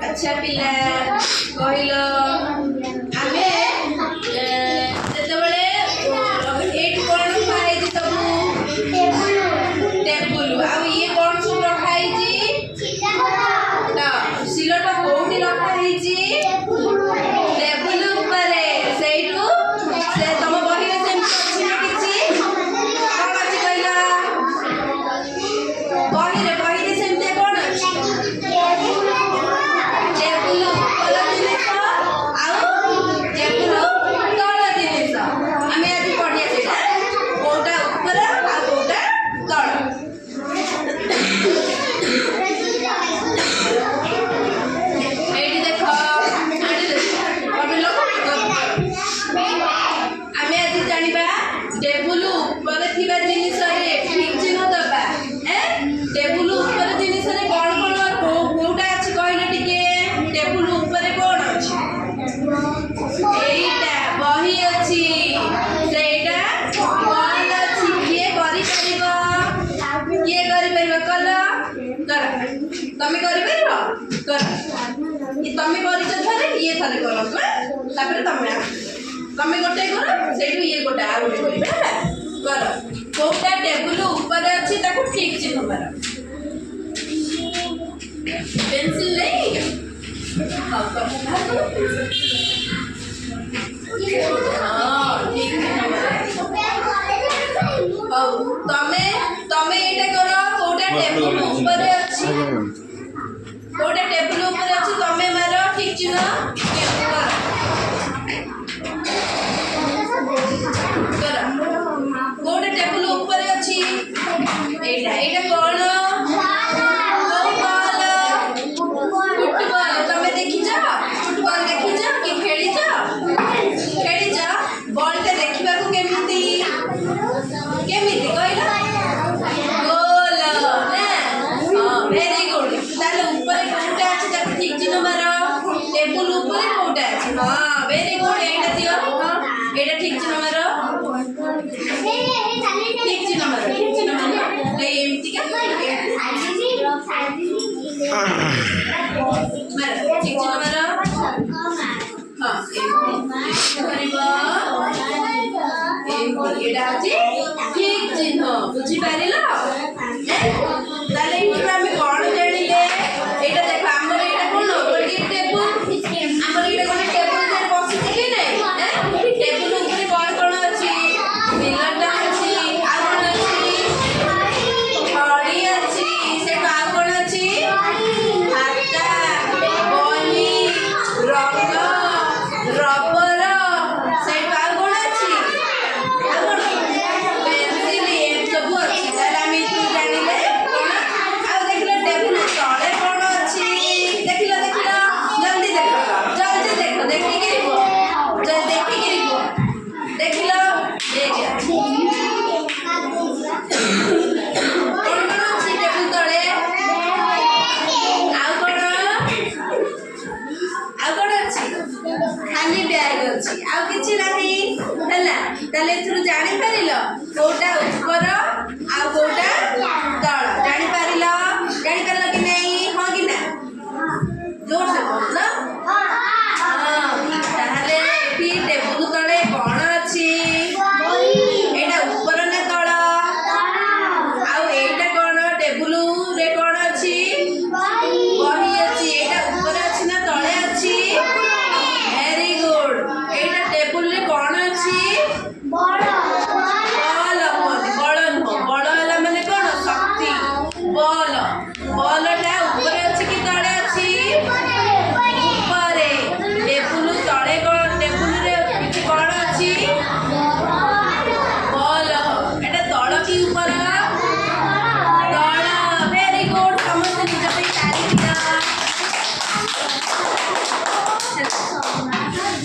अच्छा पिला कहल आमे जेतबेले एट कोन खाई जी सब टेबुल आ ये कोन सब रखाई जी ना सिलटा कोठी रखाई जी टेबुल ऊपर सेइटू से तम बही रे सेम अछि ना किछि कोन अछि कहला बही रे सेम ते कोन अछि टेबुल ऊपर जिनिस आउ टेबुल तळ जिनिस आमे आज पढिया सेटा कोटा ऊपर आ कोटा तळ एडी देखो आडी देखो पढिलो आमे आज जानिबा टेबुल ऊपर थिबा जिनिस रे ठीक चिन्ह दबा टेबुल ऊपर जिनिस रे कोन कोन कोटा अछि कहले टिके टेबुल ऊपर कोन अछि एइटा बही अछि सेइटा कोन अछि किए करि परिबा कल कर तमे करि परिबो कर ई तमे करिछ थरे ये थरे करो तापर तमे गोटे करो सेइटू ये गोटे आ गोटे करिबा कर कोटा टेबुल ऊपर अछि ताको ठीक चिन्ह मार पेंसिल नहीं हां ठीक तमे तमे एटा करो कोटा टेबुल ऊपर अछि कोटा टेबुल ऊपर अछि तमे मारो ठीक चिन्ह कर कोटा टेबुल ऊपर अछि एटा एटा कोन फुटबॉल तमे देखि जा फुटबॉल देखि जा कि खेली जा बॉल ते देखिबा को केमिति कहला गोल ना हां वेरी गुड ताले ऊपर कोटा अछि त ठीक चिन्ह मारो टेबुल ऊपर कोटा अछि हां वेरी गुड एटा दियो हां एटा ठीक चिन्ह मारो ठीक चिन्ह मारो ले एमिति का मारो ठीक चिन्ह मारो हां करिबा एटा अछि ठीक चिन्ह बुझी पारिलो ताले इठु आमे कोन जानिले एटा देखो हमर एटा कोन गोटे टेबुल हमर एटा कोन टेबुल जे बसि कि नै टेबुल ऊपर कोन अछि पिलरटा अछि आ कोन अछि घड़ी अछि से आ कोन अछि खाता बही रंग रबर से आ कोन अछि आ कोन पेंसिल ए सब अछि ताले आमे इठु जानिले कोन आ देखिलो टेबुल तळे कोन अछि देखिलो जल्दी देखो देखि गिरिबो देखि गिरिबो देखिलो ए कोन अछि टेबुल तळे आ कोन अछि खाली बैग अछि आ किछि नाही हला ताले थुरु जानि परिलो कोटा ऊपर आ कोटा